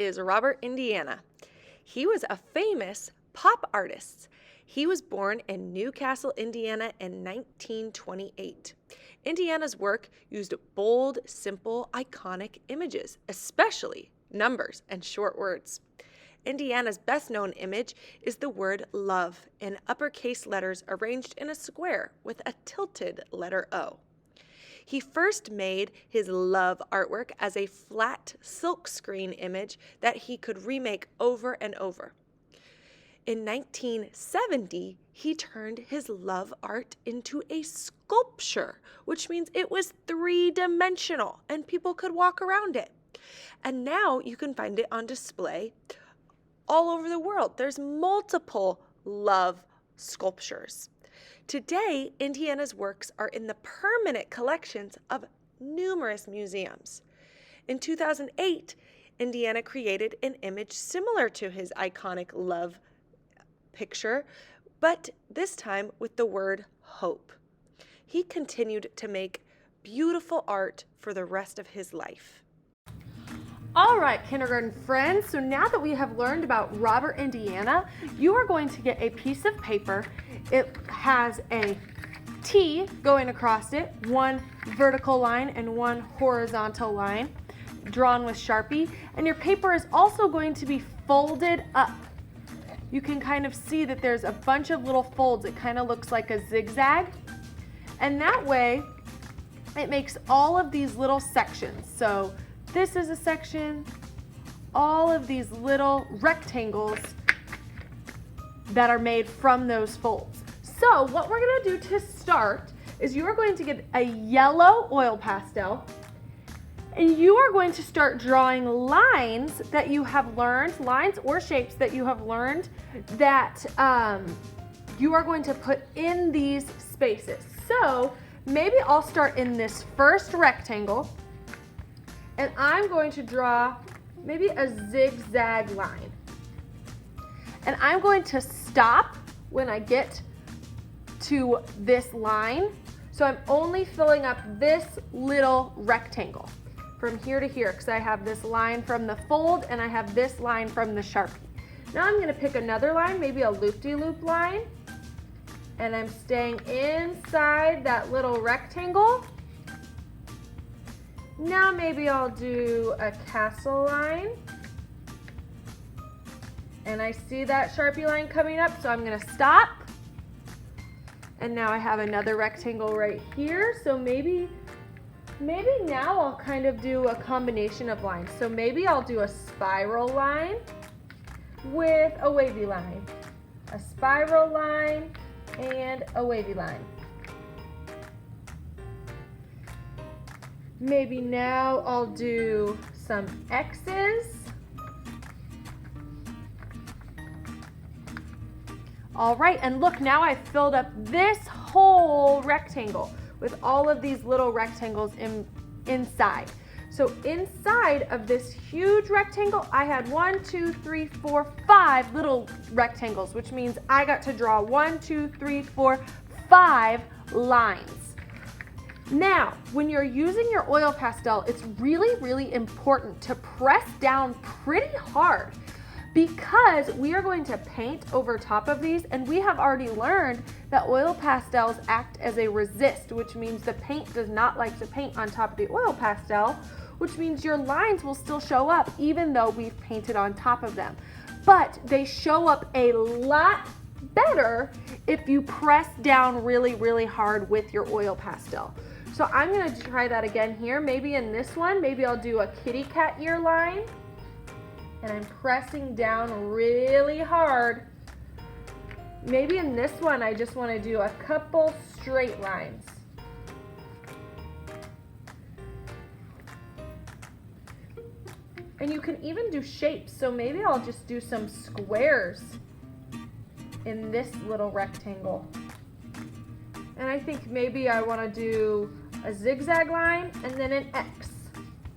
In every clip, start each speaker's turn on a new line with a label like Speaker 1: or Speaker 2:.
Speaker 1: is Robert Indiana. He was a famous pop artist. He was born in Newcastle, Indiana in 1928. Indiana's work used bold, simple, iconic images, especially numbers and short words. Indiana's best-known image is the word love in uppercase letters arranged in a square with a tilted letter O. He first made his love artwork as a flat silkscreen image that he could remake over and over. In 1970, he turned his love art into a sculpture, which means it was three-dimensional and people could walk around it. And now you can find it on display all over the world. There's multiple love sculptures. Today, Indiana's works are in the permanent collections of numerous museums. In 2008, Indiana created an image similar to his iconic love picture, but this time with the word hope. He continued to make beautiful art for the rest of his life.
Speaker 2: All right, kindergarten friends, so now that we have learned about Robert Indiana, you are going to get a piece of paper. It has a T going across it, one vertical line and one horizontal line drawn with Sharpie, and your paper is also going to be folded up. You can kind of see that there's a bunch of little folds. It kind of looks like a zigzag, and that way it makes all of these little sections. So this is a section, all of these little rectangles that are made from those folds. So what we're gonna do to start is you are going to get a yellow oil pastel, and you are going to start drawing lines that you have learned, lines or shapes that you have learned that you are going to put in these spaces. So maybe I'll start in this first rectangle, and I'm going to draw maybe a zigzag line. And I'm going to stop when I get to this line. So I'm only filling up this little rectangle from here to here, because I have this line from the fold and I have this line from the Sharpie. Now I'm gonna pick another line, maybe a loop-de-loop line, and I'm staying inside that little rectangle. Now maybe I'll do a castle line. And I see that Sharpie line coming up, so I'm gonna stop. And now I have another rectangle right here. So maybe now I'll kind of do a combination of lines. So maybe I'll do a spiral line with a wavy line. A spiral line and a wavy line. Maybe now I'll do some X's. All right, and look, now I've filled up this whole rectangle with all of these little rectangles inside. So inside of this huge rectangle, I had 1, 2, 3, 4, 5 little rectangles, which means I got to draw 1, 2, 3, 4, 5 lines. Now, when you're using your oil pastel, it's really, really important to press down pretty hard, because we are going to paint over top of these, and we have already learned that oil pastels act as a resist, which means the paint does not like to paint on top of the oil pastel, which means your lines will still show up even though we've painted on top of them. But they show up a lot better if you press down really, really hard with your oil pastel. So I'm gonna try that again here. Maybe in this one, maybe I'll do a kitty cat ear line. And I'm pressing down really hard. Maybe in this one, I just want to do a couple straight lines. And you can even do shapes. So maybe I'll just do some squares in this little rectangle. And I think maybe I want to do a zigzag line and then an X.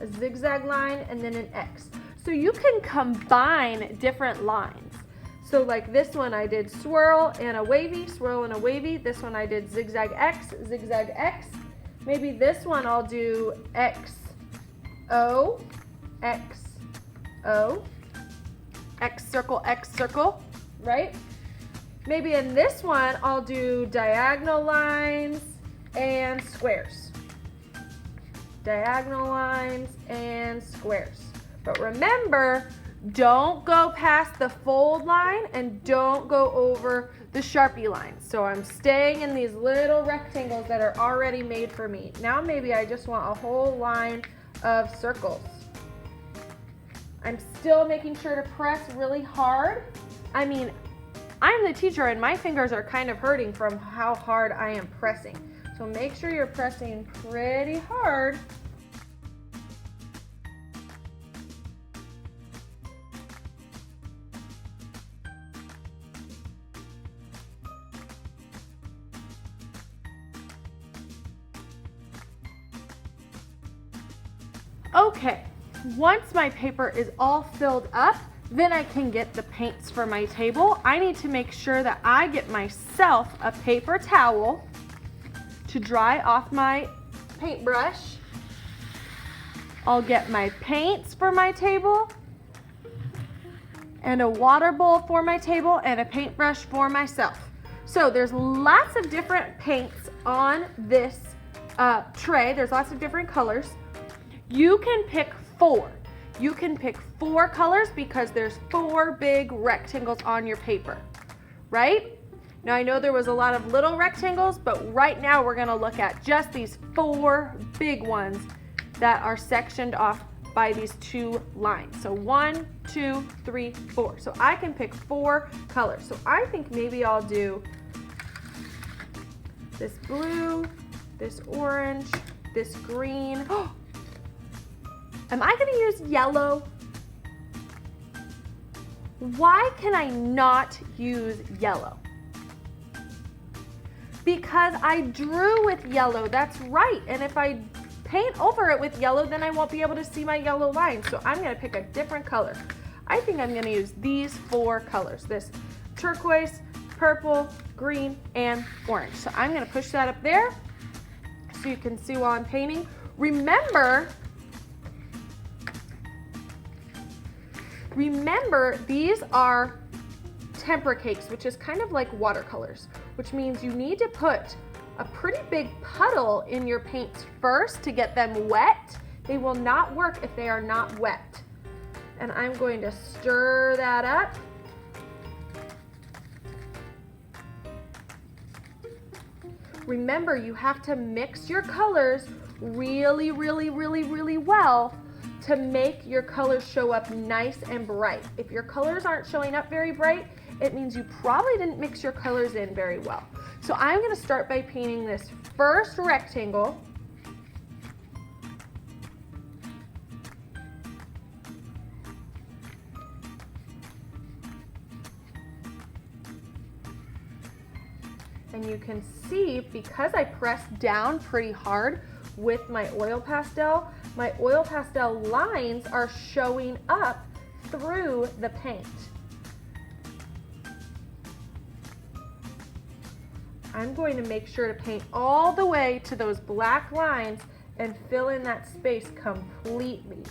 Speaker 2: A zigzag line and then an X. So you can combine different lines. So like this one I did swirl and a wavy, swirl and a wavy. This one I did zigzag X, zigzag X. Maybe this one I'll do X, O, X, O. X circle, right? Maybe in this one, I'll do diagonal lines and squares. Diagonal lines and squares. But remember, don't go past the fold line and don't go over the Sharpie line. So I'm staying in these little rectangles that are already made for me. Now maybe I just want a whole line of circles. I'm still making sure to press really hard. I mean, I'm the teacher and my fingers are kind of hurting from how hard I am pressing. So make sure you're pressing pretty hard. Okay, once my paper is all filled up, then I can get the paints for my table. I need to make sure that I get myself a paper towel to dry off my paintbrush. I'll get my paints for my table and a water bowl for my table and a paintbrush for myself. So there's lots of different paints on this tray. There's lots of different colors. You can pick 4. You can pick 4 colors because there's 4 big rectangles on your paper, right? Now I know there was a lot of little rectangles, but right now we're gonna look at just these 4 big ones that are sectioned off by these 2 lines. So 1, 2, 3, 4. So I can pick 4 colors. So I think maybe I'll do this blue, this orange, this green. Am I gonna use yellow? Why can I not use yellow? Because I drew with yellow, that's right. And if I paint over it with yellow, then I won't be able to see my yellow line. So I'm gonna pick a different color. I think I'm gonna use these 4 colors, this turquoise, purple, green, and orange. So I'm gonna push that up there so you can see while I'm painting. Remember, these are tempera cakes, which is kind of like watercolors, which means you need to put a pretty big puddle in your paints first to get them wet. They will not work if they are not wet. And I'm going to stir that up. Remember, you have to mix your colors really, really, really, really well to make your colors show up nice and bright. If your colors aren't showing up very bright, it means you probably didn't mix your colors in very well. So I'm gonna start by painting this first rectangle. And you can see, because I pressed down pretty hard with my oil pastel lines are showing up through the paint. I'm going to make sure to paint all the way to those black lines and fill in that space completely.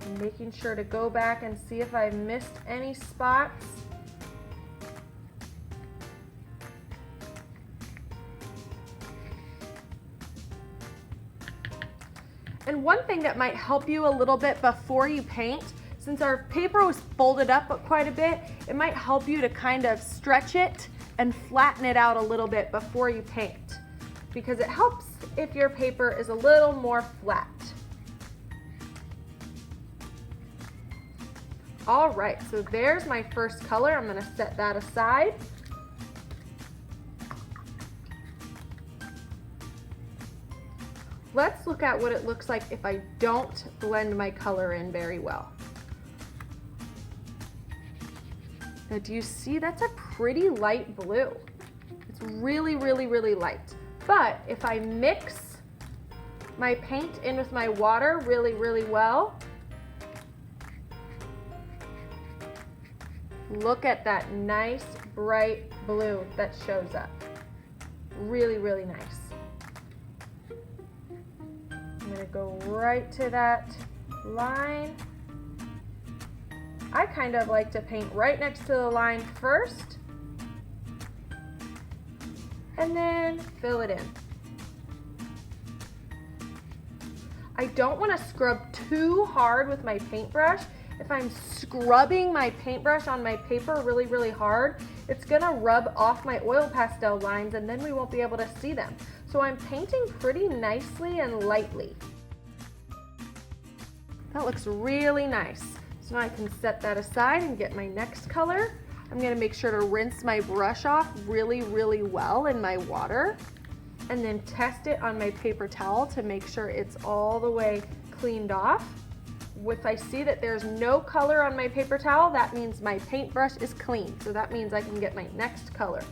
Speaker 2: I'm making sure to go back and see if I missed any spots. And one thing that might help you a little bit before you paint, since our paper was folded up quite a bit, it might help you to kind of stretch it and flatten it out a little bit before you paint, because it helps if your paper is a little more flat. All right, so there's my first color. I'm gonna set that aside. Let's look at what it looks like if I don't blend my color in very well. Now, do you see that's a pretty light blue? It's really, really, really light. But if I mix my paint in with my water really, really well, look at that nice bright blue that shows up. Really, really nice. I'm gonna go right to that line. I kind of like to paint right next to the line first, and then fill it in. I don't want to scrub too hard with my paintbrush. If I'm scrubbing my paintbrush on my paper really, really hard, it's gonna rub off my oil pastel lines and then we won't be able to see them. So I'm painting pretty nicely and lightly. That looks really nice. So now I can set that aside and get my next color. I'm gonna make sure to rinse my brush off really, really well in my water and then test it on my paper towel to make sure it's all the way cleaned off. If I see that there's no color on my paper towel, that means my paintbrush is clean. So that means I can get my next color.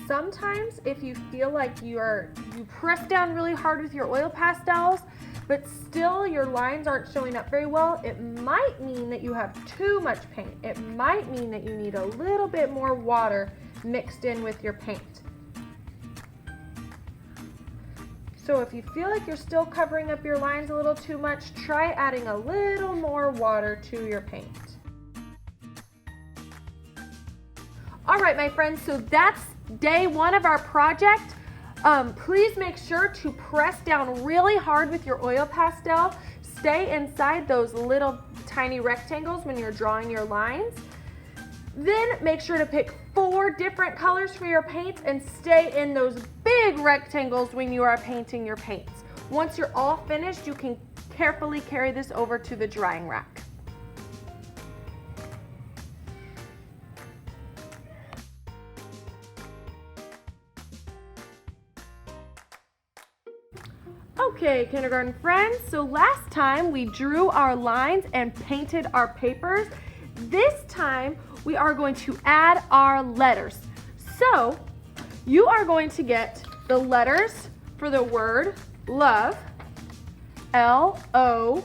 Speaker 2: Sometimes if you feel like you press down really hard with your oil pastels, but still your lines aren't showing up very well, it might mean that you have too much paint. It might mean that you need a little bit more water mixed in with your paint. So if you feel like you're still covering up your lines a little too much, try adding a little more water to your paint. All right, my friends, so that's day one of our project. Please make sure to press down really hard with your oil pastel. Stay inside those little tiny rectangles when you're drawing your lines. Then make sure to pick 4 different colors for your paints and stay in those big rectangles when you are painting your paints. Once you're all finished, you can carefully carry this over to the drying rack. Okay, kindergarten friends, so last time we drew our lines and painted our papers. This time we are going to add our letters. So you are going to get the letters for the word love, L-O-V-E.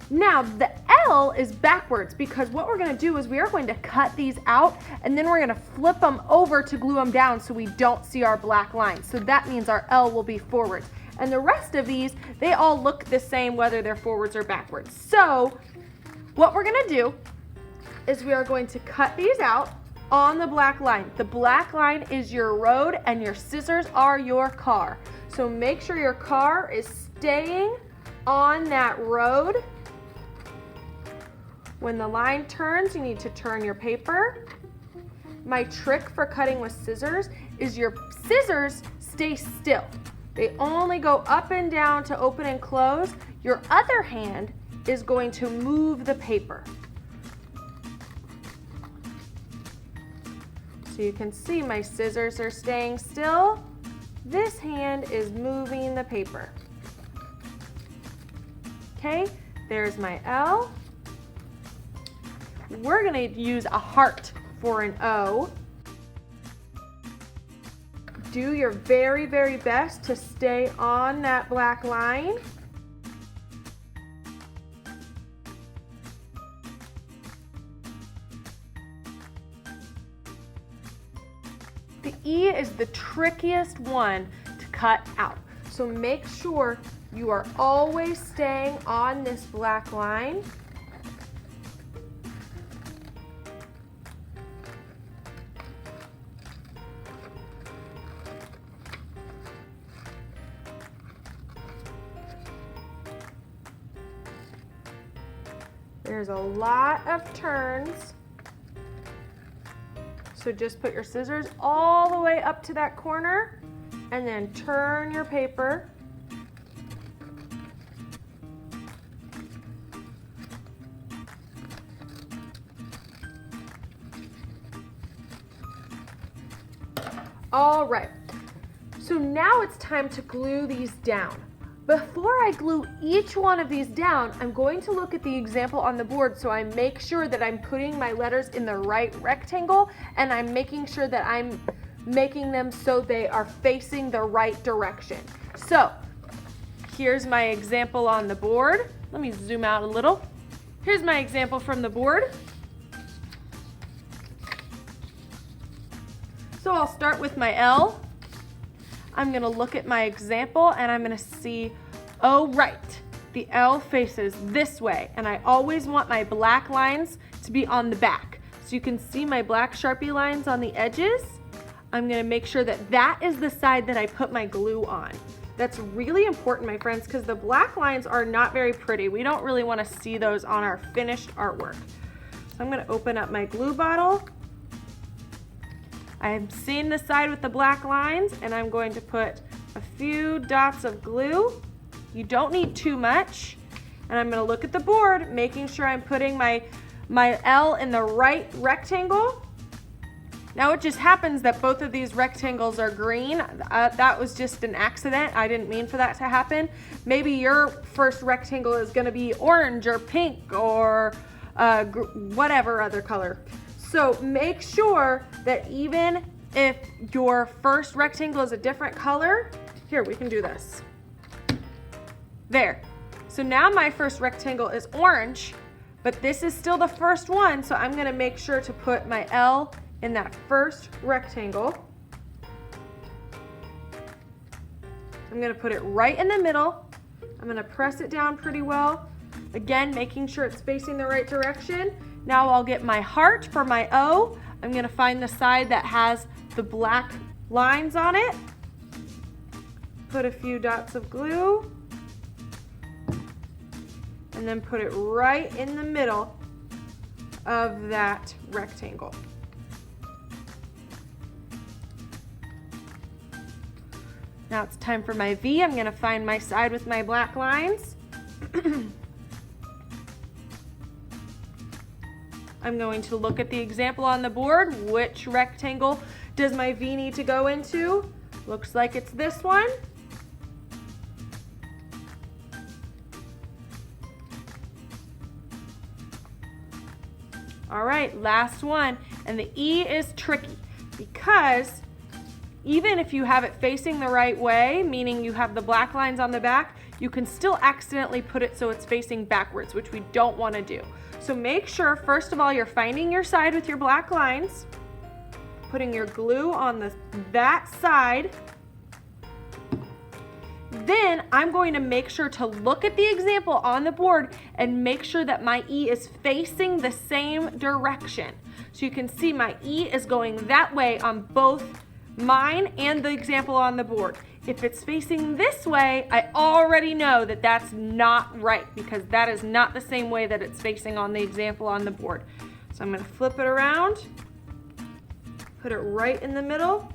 Speaker 2: Now the L is backwards because what we're gonna do is we are going to cut these out and then we're gonna flip them over to glue them down so we don't see our black lines. So that means our L will be forwards. And the rest of these, they all look the same whether they're forwards or backwards. So what we're gonna do is we are going to cut these out on the black line. The black line is your road and your scissors are your car. So make sure your car is staying on that road. When the line turns, you need to turn your paper. My trick for cutting with scissors is your scissors stay still. They only go up and down to open and close. Your other hand is going to move the paper. So you can see my scissors are staying still. This hand is moving the paper. Okay, there's my L. We're gonna use a heart for an O. Do your very, very best to stay on that black line. The E is the trickiest one to cut out. So make sure you are always staying on this black line. There's a lot of turns. So just put your scissors all the way up to that corner and then turn your paper. All right, so now it's time to glue these down. Before I glue each one of these down, I'm going to look at the example on the board so I make sure that I'm putting my letters in the right rectangle, and I'm making sure that I'm making them so they are facing the right direction. So here's my example on the board. Let me zoom out a little. Here's my example from the board. So I'll start with my L. I'm gonna look at my example and I'm gonna see, oh right, the L faces this way, and I always want my black lines to be on the back. So you can see my black Sharpie lines on the edges. I'm gonna make sure that that is the side that I put my glue on. That's really important, my friends, because the black lines are not very pretty. We don't really wanna see those on our finished artwork. So I'm gonna open up my glue bottle. I'm seeing the side with the black lines, and I'm going to put a few dots of glue. You don't need too much. And I'm gonna look at the board, making sure I'm putting my L in the right rectangle. Now it just happens that both of these rectangles are green. That was just an accident. I didn't mean for that to happen. Maybe your first rectangle is gonna be orange or pink or whatever other color. So make sure that even if your first rectangle is a different color, here, we can do this. There. So now my first rectangle is orange, but this is still the first one, so I'm gonna make sure to put my L in that first rectangle. I'm gonna put it right in the middle. I'm gonna press it down pretty well. Again, making sure it's facing the right direction. Now I'll get my heart for my O. I'm gonna find the side that has the black lines on it. Put a few dots of glue. And then put it right in the middle of that rectangle. Now it's time for my V. I'm gonna find my side with my black lines. I'm going to look at the example on the board. Which rectangle does my V need to go into? Looks like it's this one. All right, last one. And the E is tricky because even if you have it facing the right way, meaning you have the black lines on the back, you can still accidentally put it so it's facing backwards, which we don't want to do. So make sure, first of all, you're finding your side with your black lines, putting your glue on that side. Then I'm going to make sure to look at the example on the board and make sure that my E is facing the same direction. So you can see my E is going that way on both mine and the example on the board. If it's facing this way, I already know that that's not right because that is not the same way that it's facing on the example on the board. So I'm gonna flip it around, put it right in the middle.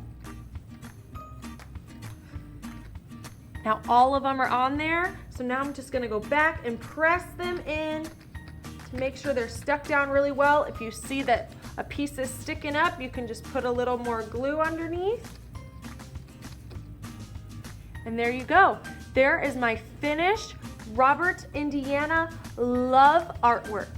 Speaker 2: Now all of them are on there. So now I'm just gonna go back and press them in to make sure they're stuck down really well. If you see that a piece is sticking up, you can just put a little more glue underneath. And there you go. There is my finished Robert Indiana love artwork.